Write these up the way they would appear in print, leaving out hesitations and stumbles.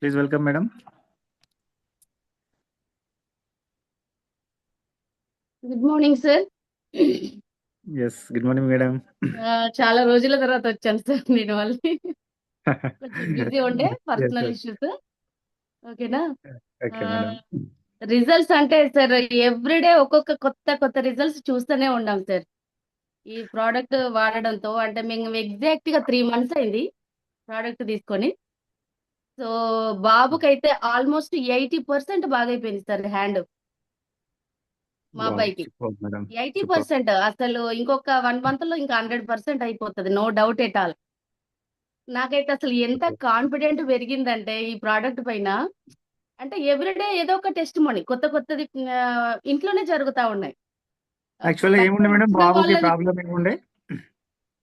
Please welcome madam. Good morning sir. Yes, good morning madam. చాలా రోజుల తర్వాత వచ్చాను సార్ నేను మళ్ళీ. కొంచెం బిజీ ఉండే ఎస్ పర్సనల్ ఎస్. ఇష్యూస్. ఓకేనా. Okay madam. రిజల్ట్స్ అంటే సార్ ఎవ్రీడే ఒక్కొక్క కొత్త కొత్త రిజల్ట్స్ చూస్తూనే ఉన్నాం సార్. ఈ ప్రోడక్ట్ వాడడంతో అంటే మేము ఎగ్జాక్ట్ గా 3 months అయింది ప్రోడక్ట్ తీసుకొని. సో బాబుకైతే ఆల్మోస్ట్ 80% బాగైపోయింది సార్ హ్యాండ్ మా వావ్, అబ్బాయికి. Super madam. Eighty super. Percent అసలు ఇంకొక 1 month లో ఇంకా 100% అయిపోతుంది, నో డౌట్ ఎట్ ఆల్. నాకైతే అసలు ఎంత సూపర్. కాన్ఫిడెంట్ పెరిగిందంటే ఈ ప్రోడక్ట్ పైన. అంటే ఎవ్రీడే ఏదో ఒక టెస్ట్ మనీ కొత్త కొత్తది ఇంట్లోనే జరుగుతా ఉన్నాయి. యాక్చువల్గా బయట ఏముండే మేడం, ఇచ్చిన బాబుకి వాళ్ళది. ప్రాబ్లం ఏముండే?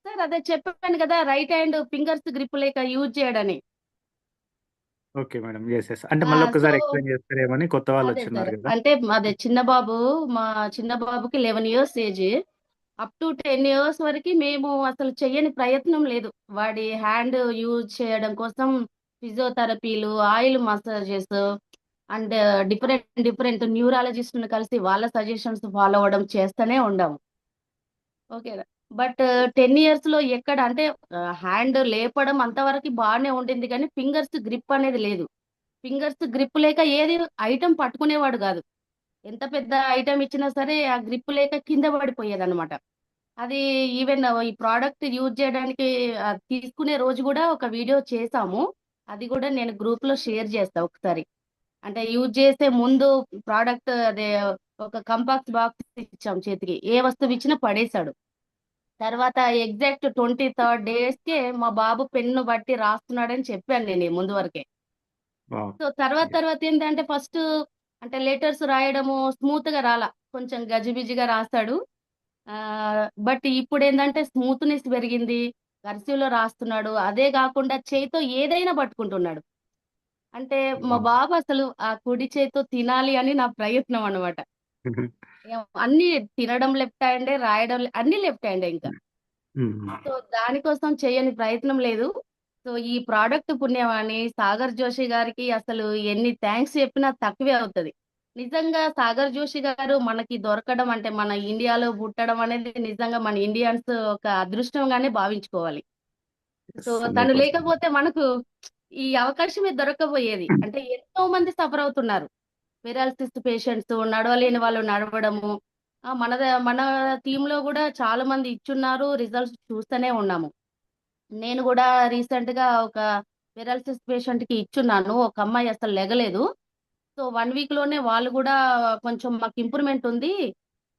సార్ అదే చెప్పాను కదా, రైట్ హ్యాండ్ ఫింగర్స్ గ్రిప్ లేక యూజ్ చేయడని. Okay madam. ఎస్ ఎస్, అంటే మళ్ళీ సో ఒక్కసారి ఎక్స్ప్లెయిన్ చేస్తారేమని, కొత్త వాళ్ళు అదే సార్, వచ్చిన్నారు కదా. అంటే అదే చిన్న బాబు, మా చిన్న బాబుకి 11 years age. Up to 10 years వరకు మేము అసలు చెయ్యని ప్రయత్నం లేదు వాడి హ్యాండ్ యూజ్ చేయడం కోసం. ఫిజియోథెరపీలు, oil massages and different different న్యూరాలజిస్ట్ని కలిసి వాళ్ళ సజెషన్స్ ఫాలో అవ్వడం చేస్తూనే ఉండాము. ఓకే. బట్ 10 years లో ఎక్కడ అంటే హ్యాండ్ లేపడం అంతవరకు బాగానే ఉండింది, కానీ ఫింగర్స్ గ్రిప్ అనేది లేదు. ఫింగర్స్ గ్రిప్ లేక ఏది ఐటమ్ పట్టుకునేవాడు కాదు. ఎంత పెద్ద ఐటమ్ ఇచ్చినా సరే ఆ గ్రిప్ లేక కింద పడిపోయేది. అది ఈవెన్ ఈ ప్రోడక్ట్ యూజ్ చేయడానికి తీసుకునే రోజు కూడా ఒక వీడియో చేసాము. అది కూడా నేను గ్రూప్ లో షేర్ చేస్తా ఒకసారి. అంటే యూజ్ చేసే ముందు ప్రోడక్ట్ అదే ఒక కంపాక్ట్ బాక్స్ ఇచ్చాం చేతికి, ఏ వస్తువు ఇచ్చినా పడేశాడు. తర్వాత ఎగ్జాక్ట్ 23rd days కే మా బాబు పెన్ను బట్టి రాస్తున్నాడని చెప్పాను నేను ముందు వరకే. వావ్. సో తర్వాత తర్వాత ఏంటంటే ఫస్ట్ అంటే లెటర్స్ రాయడము స్మూత్ గా రాలా, కొంచెం గజిబిజిగా రాస్తాడు. బట్ ఇప్పుడు ఏంటంటే స్మూత్నెస్ పెరిగింది, కర్సివ్ లో రాస్తున్నాడు. అదే కాకుండా చేయితో ఏదైనా పట్టుకుంటున్నాడు. అంటే మా వావ్. బాబు అసలు ఆ కుడి చేతితో తినాలి అని నా ప్రయత్నం అనమాట. అన్ని తినడం లెఫ్ట్ హ్యాండే, రాయడం అన్ని లెఫ్ట్ హ్యాండే ఇంకా. సో దానికోసం చేయని ప్రయత్నం లేదు. సో ఈ ప్రోడక్ట్ పుణ్యమాని సాగర్ జోషి గారికి అసలు ఎన్ని థ్యాంక్స్ చెప్పినా తక్కువే అవుతుంది. నిజంగా సాగర్ జోషి గారు మనకి దొరకడం అంటే మన ఇండియాలో పుట్టడం అనేది నిజంగా మన ఇండియన్స్ ఒక అదృష్టంగానే భావించుకోవాలి. సో తను 100%. లేకపోతే మనకు ఈ అవకాశమే దొరకబోయేది. అంటే ఎంతో మంది సఫర్ అవుతున్నారు, పెరాలసిస్ పేషెంట్స్, నడవలేని వాళ్ళు నడవడము. మన టీంలో కూడా చాలా మంది ఇచ్చున్నారు, రిజల్ట్స్ చూస్తూనే ఉన్నాము. నేను కూడా రీసెంట్ గా ఒక పెరాలసిస్ పేషెంట్ కి ఇచ్చున్నాను. ఒక అమ్మాయి అసలు లెగలేదు. సో 1 week లోనే వాళ్ళు కూడా కొంచెం మాకు ఇంప్రూవ్మెంట్ ఉంది,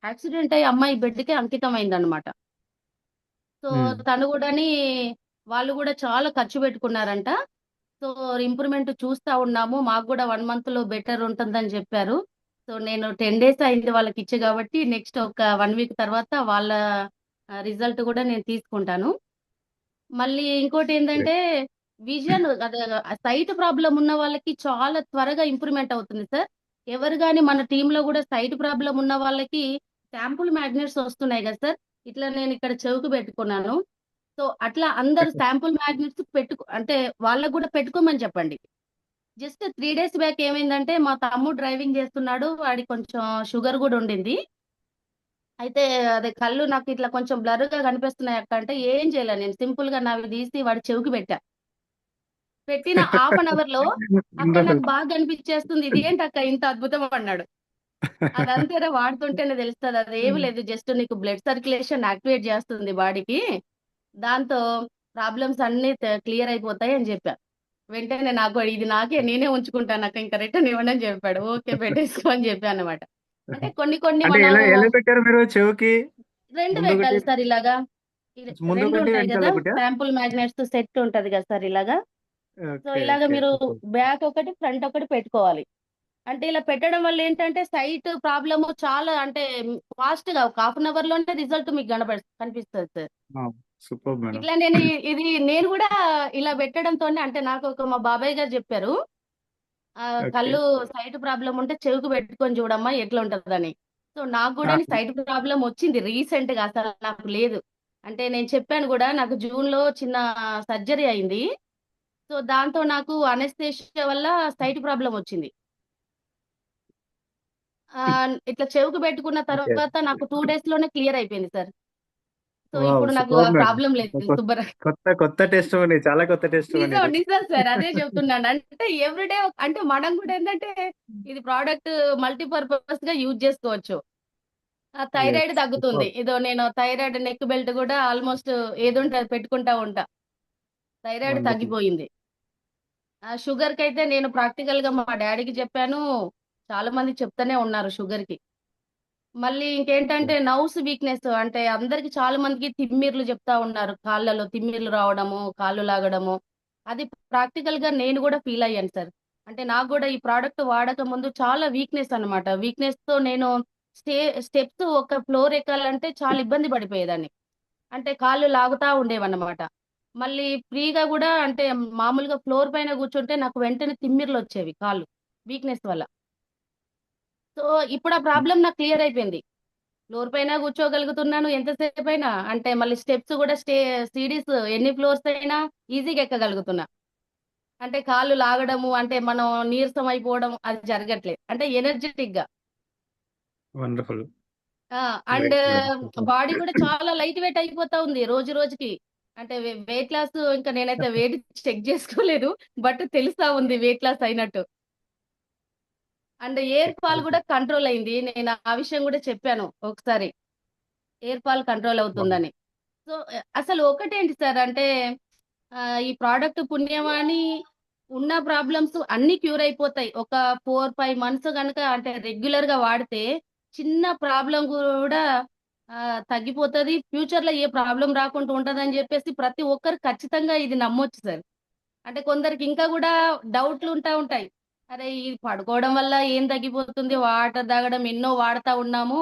యాక్సిడెంట్ అయ్యి అమ్మాయి బెడ్ కి అంకితం అయిందనమాట. సో తను కూడాని వాళ్ళు కూడా చాలా ఖర్చు పెట్టుకున్నారంట. సో ఇంప్రూవ్మెంట్ చూస్తా ఉన్నాము, మాకు కూడా 1 month లో బెటర్ ఉంటుందని చెప్పారు. సో నేను 10 days అయింది వాళ్ళకి ఇచ్చే, కాబట్టి నెక్స్ట్ ఒక 1 week తర్వాత వాళ్ళ రిజల్ట్ కూడా నేను తీసుకుంటాను. మళ్ళీ ఇంకోటి ఏంటంటే విజన్ అదే సైట్ ప్రాబ్లం ఉన్న వాళ్ళకి చాలా త్వరగా ఇంప్రూవ్మెంట్ అవుతుంది సార్. ఎవరు కానీ మన టీంలో కూడా సైట్ ప్రాబ్లం ఉన్న వాళ్ళకి శాంపుల్ మ్యాగ్నెట్స్ వస్తున్నాయి కదా సార్. ఇట్లా నేను ఇక్కడ చెవుకు పెట్టుకున్నాను. సో అట్లా అందరు శాంపుల్ మ్యాగ్నెట్స్ అంటే వాళ్ళకు కూడా పెట్టుకోమని చెప్పండి. జస్ట్ 3 days బ్యాక్ ఏమైందంటే మా తమ్ముడు డ్రైవింగ్ చేస్తున్నాడు, వాడికి కొంచెం షుగర్ కూడా ఉండింది. అయితే అదే కళ్ళు నాకు ఇట్లా కొంచెం బ్లర్ గా కనిపిస్తున్నాయి అక్క అంటే, ఏం చేయలే నేను సింపుల్ గా నావి తీసి వాడి చెవికి పెట్టా. పెట్టిన హాఫ్ 1 hour లో అక్కడ నాకు బాగా కనిపించేస్తుంది, ఇది ఏంటి అక్క ఇంత అద్భుతం అన్నాడు. అదంతేనా వాడుతుంటేనే తెలుస్తుంది, అది ఏమి లేదు, జస్ట్ నీకు బ్లడ్ సర్క్యులేషన్ యాక్టివేట్ చేస్తుంది బాడీకి, దాంతో ప్రాబ్లమ్స్ అన్ని క్లియర్ అయిపోతాయి అని చెప్పా. వెంటనే నాకు ఇది నాకే నేనే ఉంచుకుంటాను అక్క, ఇంకా రిటర్న్ ఇవ్వండి అని చెప్పాడు. ఓకే పెట్టేసుకో అని చెప్పాను అనమాట. అంటే కొన్ని కొన్ని అంటే మనం ఎలా ఎలా పెట్టారు మీరు చెవుకి? రెండు ముందు ఒకటి, పెట్టాలి సార్ ఇలాగా. ముందు రెండు ఒకటి, ఉంటాయి వెనకాల కదా, ఒకటా? శాంపుల్ మ్యాగ్నెట్స్ సెట్ ఉంటది కదా సార్ ఇలాగా. సో ఓకే ఇలాగ ఓకే. మీరు బ్యాక్ ఒకటి ఫ్రంట్ ఒకటి పెట్టుకోవాలి. అంటే ఇలా పెట్టడం వల్ల ఏంటంటే సైట్ ప్రాబ్లమ్ చాలా అంటే ఫాస్ట్ గా ఒక హాఫ్ 1 hour లోనే రిజల్ట్ మీకు కనిపిస్తుంది సార్. Super madam. ఇట్లా ఇది నేను కూడా ఇలా పెట్టడంతోనే అంటే నాకు ఒక మా బాబాయ్ గారు చెప్పారు, ఓకే. కళ్ళు సైట్ ప్రాబ్లం ఉంటే చెవికి పెట్టుకొని చూడమ్మా ఎట్లా ఉంటదని. సో నాకు కూడా సైట్ ప్రాబ్లం వచ్చింది రీసెంట్ గా, అసలు నాకు లేదు. అంటే నేను చెప్పాను కూడా, నాకు జూన్ లో చిన్న సర్జరీ అయింది. సో దాంతో నాకు అనెస్థేషియా వల్ల సైట్ ప్రాబ్లం వచ్చింది. ఇట్లా చెవుకు పెట్టుకున్న ఓకే. తర్వాత నాకు 2 days లోనే క్లియర్ అయిపోయింది సార్. So wow! ఇప్పుడు నాకు ఆ సూపర్ మేడం. ప్రాబ్లం లేదు శుభ్ర. కొత్త టెస్టిమనీ. చాలా కొత్త టెస్టిమనీ నిజం ఇది. నిజం సార్, అదే చెప్తున్నాను. అంటే ఎవ్రీడే అంటే మనం కూడా ఏంటంటే ఇది ప్రోడక్ట్ మల్టీపర్పస్ గా యూజ్ చేసుకోవచ్చు. ఆ థైరాయిడ్ యెస్. తగ్గుతుంది. సూపర్. ఇదో నేను థైరాయిడ్ నెక్ బెల్ట్ కూడా ఆల్మోస్ట్ ఏది ఉంటే అది పెట్టుకుంటా ఉంటా. Thyroid wonderful. తగ్గిపోయింది. షుగర్ కి అయితే నేను ప్రాక్టికల్ గా మా డాడీకి చెప్పాను. చాలా మంది చెప్తానే ఉన్నారు షుగర్ కి. మళ్ళీ ఇంకేంటంటే నర్వ్స్ వీక్నెస్, అంటే అందరికి చాలా మందికి తిమ్మిర్లు చెప్తా ఉన్నారు. కాళ్ళలో తిమ్మిర్లు రావడము, కాళ్ళు లాగడము. అది ప్రాక్టికల్ గా నేను కూడా ఫీల్ అయ్యాను సార్. అంటే నాకు కూడా ఈ ప్రోడక్ట్ వాడక ముందు చాలా వీక్నెస్ అన్నమాట. వీక్నెస్ తో నేను స్టే స్టెప్స్ ఒక ఫ్లోర్ ఎక్కాలంటే చాలా ఇబ్బంది పడిపోయేదాన్ని. అంటే కాళ్ళు లాగుతా ఉండేవన్నమాట. మళ్ళీ ఫ్రీగా కూడా అంటే మామూలుగా ఫ్లోర్ పైన కూర్చుంటే నాకు వెంటనే తిమ్మిర్లు వచ్చేవి కాళ్ళు వీక్నెస్ వల్ల. సో ఇప్పుడు ఆ ప్రాబ్లం నాకు క్లియర్ అయిపోయింది. ఫ్లోర్ పైన కూర్చోగలుగుతున్నాను ఎంతసేపైనా. అంటే మళ్ళీ స్టెప్స్ కూడా సీడీస్ ఎన్ని ఫ్లోర్స్ అయినా ఈజీగా ఎక్కగలుగుతున్నా. అంటే కాళ్ళు లాగడము, అంటే మనం నీరసం అయిపోవడం అది జరగట్లేదు. అంటే ఎనర్జెటిక్ గా. Wonderful. And great madam. Super. Body కూడా చాలా లైట్ వెయిట్ అయిపోతా ఉంది రోజు రోజుకి. అంటే వెయిట్ లాస్ ఇంకా నేనైతే వెయిట్ చెక్ చేసుకోలేదు. బట్ తెలుస్తా ఉంది వెయిట్ లాస్ అయినట్టు. అండ్ ఎయిర్ ఫాల్ కూడా కంట్రోల్ అయింది. నేను ఆ విషయం కూడా చెప్పాను ఒకసారి. Hair fall control wow! అవుతుందని. సో అసలు ఒకటేంటి సార్ అంటే ఈ ప్రోడక్ట్ పుణ్యమాని ఉన్న ప్రాబ్లమ్స్ అన్ని క్యూర్ అయిపోతాయి. ఒక 4-5 months గనుక అంటే రెగ్యులర్ గా వాడితే చిన్న ప్రాబ్లం కూడా తగ్గిపోతది. ఫ్యూచర్ లో ఏ ప్రాబ్లం రాకుండా ఉంటదని చెప్పేసి ప్రతి ఒక్కరు ఖచ్చితంగా ఇది నమ్మొచ్చు సార్. అంటే కొందరికి ఇంకా కూడా డౌట్లు ఉంటాయి. అరే ఇది పడుకోవడం వల్ల ఏం తగ్గిపోతుంది, వాటర్ తాగడం ఎన్నో వాడుతా ఉన్నాము,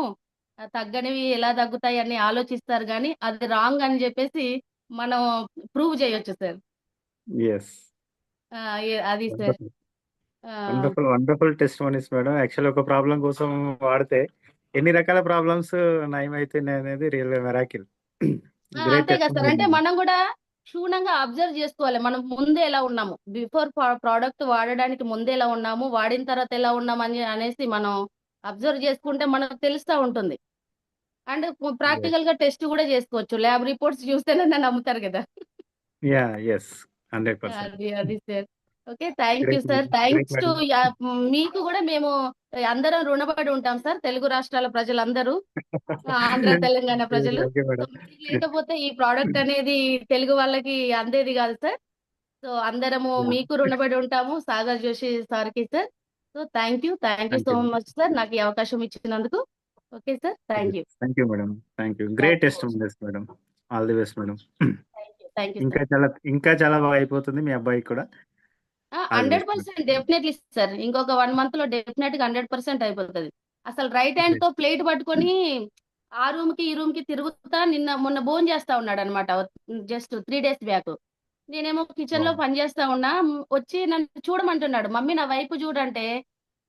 తగ్గనివి ఎలా తగ్గుతాయి అని ఆలోచిస్తారు కానీ అది రాంగ్ అని చెప్పేసి మనం ప్రూవ్ చేయొచ్చు సార్. యెస్. అది సార్. వండర్‌ఫుల్. ఆ, వండర్‌ఫుల్ టెస్టిమనీస్ మేడం. యాక్చువల్లీ ఒక ప్రాబ్లమ్ కోసం వాడితే ఎన్ని రకాల ప్రాబ్లమ్స్ నయమైతున్నాయనేది రియల్ మిరాకిల్. గ్రేట్ అంతే కదా సార్. టెస్టిమనీ అంటే మేడం. మనం కూడా క్షుణ్ణంగా అబ్జర్వ్ చేసుకోవాలి. మనం ముందే ఎలా ఉన్నాము, బిఫోర్ ప్రోడక్ట్ వాడడానికి ముందే ఎలా ఉన్నాము, వాడిన తర్వాత ఎలా ఉన్నాము అని అనేసి మనం అబ్జర్వ్ చేసుకుంటే మనకు తెలుస్తా ఉంటుంది. And yes. ప్రాక్టికల్ గా టెస్ట్ కూడా చేసుకోవచ్చు. ల్యాబ్ రిపోర్ట్స్ చూస్తేనే నమ్ముతారు కదా. యాహ్! యెస్. 100%. అది అది sir. Okay, thank you great sir. Madam. Great thanks to madam. మీకు కూడా మేము అందరం రుణపడి ఉంటాం సార్, తెలుగు రాష్ట్రాల ప్రజలందరూ, ఆంధ్ర తెలంగాణ ప్రజలు. Okay so madam. మీరు లేకపోతే ఈ ప్రోడక్ట్ అనేది తెలుగు వాళ్ళకి అందేది కాదు సార్. సో అందరము యాహ్! మీకు రుణపడి ఉంటాము సాగర్ జోషి సార్కి sir. So thank you thank so you. Much sir నాకు ఈ అవకాశం ఇచ్చినందుకు. Okay sir, thank you. Thank you madam. Thank you. Great thank you testimonies madam. All the best madam. Thank you ఇంకా సార్. చాలా బాగా అయిపోతుంది మీ అబ్బాయికి కూడా. All the hundred best madam. Percent definitely sir. ఇంకొక 1 month లో డెఫినెట్ గా 100% అయిపోతుంది. అసలు రైట్ హ్యాండ్ తో ప్లేట్ పట్టుకొని ఆ రూమ్ కి ఈ రూమ్ కి తిరుగుతా మొన్న భోజనం చేస్తా ఉన్నాడు అనమాట. Just 3 days back. నేనేమో కిచెన్ లో వావ్! పని చేస్తా ఉన్నా. వచ్చి నన్ను చూడమంటున్నాడు. మమ్మీ నా వైపు చూడంటే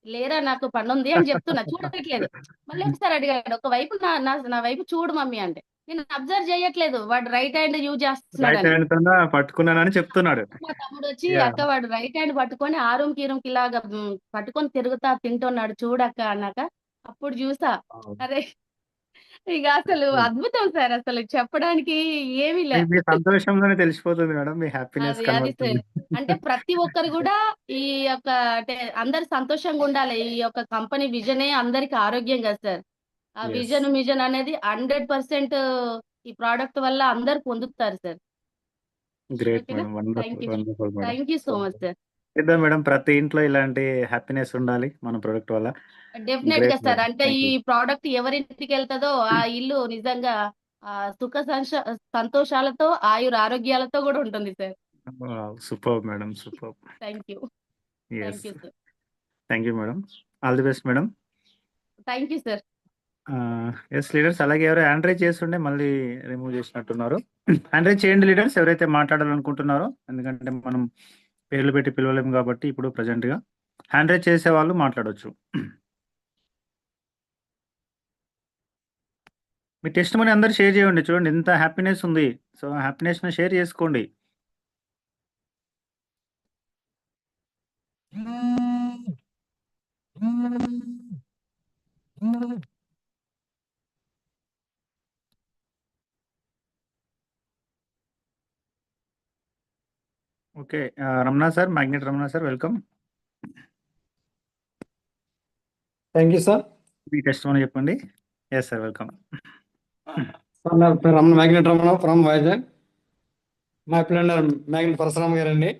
లేరా నాకు పని ఉంది అని చెప్తున్నా, చూడట్లేదు. మళ్ళీ ఒకసారి అడిగాడు, ఒక వైపు నా నా నా వైపు చూడు మమ్మీ అంటే. నేను అబ్జర్వ్ చేయట్లేదు వాడు రైట్ హ్యాండ్ యూజ్ రైట్ చేస్తున్నాడని. హ్యాండ్ పట్టుకున్నానని చెప్తున్నాడు. మా తమ్ముడు వచ్చి యాహ్! అక్క వాడు రైట్ హ్యాండ్ పట్టుకొని ఆ రూమ్ కి ఈ రూమ్ కి ఇలాగా పట్టుకొని తిరుగుతా తింటున్నాడు చూడక్క అన్నాక అప్పుడు చూసా. వావ్! అరే ఇక అసలు అద్భుతం సార్, అసలు చెప్పడానికి ఏమీ మీ లే. మీ సంతోషంలోనే తెలిసిపోతుంది మేడం. మీ హ్యాపీనెస్ అది సార్. కనబడుతుంది. అంటే ప్రతి ఒక్కరు కూడా ఈ యొక్క అంటే అందరు సంతోషంగా ఉండాలి. ఈ యొక్క కంపెనీ విజనే అందరికి ఆరోగ్యం కదా సార్. ఆ యెస్. విజన్ అనేది 100% ఈ ప్రోడక్ట్ వల్ల అందరు పొందుతారు సార్. గ్రేట్ ఓకేనా. Madam. Thank you. Wonderful madam. Thank you so much sir. చేద్దాం మేడం. ప్రతి ఇంట్లో ఇలాంటి హ్యాపీనెస్ ఉండాలి మన ప్రొడక్ట్ వల్ల. డెఫినెట్ గా గ్రేట్ సార్. మేడం. అంటే ఈ థాంక్ యూ. ప్రోడక్ట్ ఎవరింటికి వెళ్తుందో ఆ ఇల్లు నిజంగా సుఖ సంతోషాలతో ఆయుర ఆరోగ్యాలతో కూడా ఉంటుంది sir. Wow! Superb madam. Superb. Thank you. Yes. Sir. Thank you madam. All the best madam. Thank you sir. Yes leaders, అలాగే ఎవరో హ్యాండ్ రైజ్ చేస్తుండే మళ్ళీ రిమూవ్ చేసినట్టున్నారు. హ్యాండ్ రైజ్ చేయండి లీడర్స్ ఎవరైతే మాట్లాడాలనుకుంటున్నారో. ఎందుకంటే మనం పేర్లు పెట్టి పిలవలేము కాబట్టి ఇప్పుడు ప్రెజెంట్‌గా హ్యాండ్ రైజ్ చేసే వాళ్ళు మాట్లాడొచ్చు. మీ టెస్టిమనీ అందరూ షేర్ చేయండి. చూడండి ఎంత హ్యాపీనెస్ ఉంది. సో హ్యాపీనెస్‌ని షేర్ చేసుకోండి. Okay. Ramana sir, magnet Ramana sir, welcome. Thank you sir. మీ టెస్ట్ అని చెప్పండి. Yes sir, welcome. సార్ నా పేరు రమణ, మ్యాగ్నెట్ రమణ ఫ్రమ్ వైజాగ్. మా పిల్లలు మ్యాగ్నెట్ పరశురామ గారండి.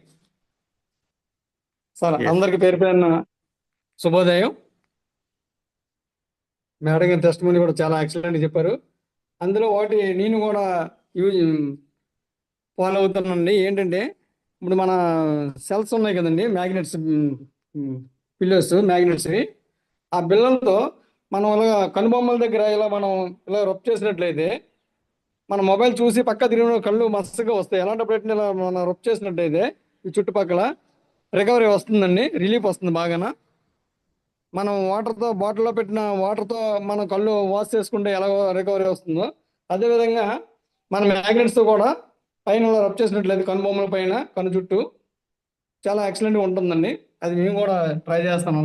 Sir Yes. అందరికి పేరు పేరున శుభోదయం. మేడం గారి టెస్ట్ మనీ కూడా చాలా ఎక్సలెంట్ చెప్పారు. అందులో ఒకటి నేను కూడా యూజ్ ఫాలో అవుతానండి. ఏంటంటే ఇప్పుడు మన సెల్స్ ఉన్నాయి కదండి, మ్యాగ్నెట్స్ పిల్లోస్ మ్యాగ్నెట్స్వి. ఆ బిళ్ళలతో మనం ఇలా కనుబొమ్మల దగ్గర ఇలా మనం ఇలా రబ్ చేసినట్లయితే మన మొబైల్ చూసి పక్క తిరిగిన కళ్ళు మస్తుగా వస్తాయి. ఎలాంటప్పుడు ఇలా మనం రబ్ చేసినట్టయితే ఈ చుట్టుపక్కల రికవరీ వస్తుందండి, రిలీఫ్ వస్తుంది బాగాన. మనం వాటర్తో బాటిల్లో పెట్టిన వాటర్తో మనం కళ్ళు వాష్ చేసుకుంటే ఎలా రికవరీ వస్తుందో అదేవిధంగా మన మ్యాగ్నెట్స్తో కూడా పైన రబ్ చేసినట్లయితే కనుబొమ్మల పైన కను చుట్టూ చాలా ఎక్సలెంట్గా ఉంటుందండి. అది మేము కూడా ట్రై చేస్తాం.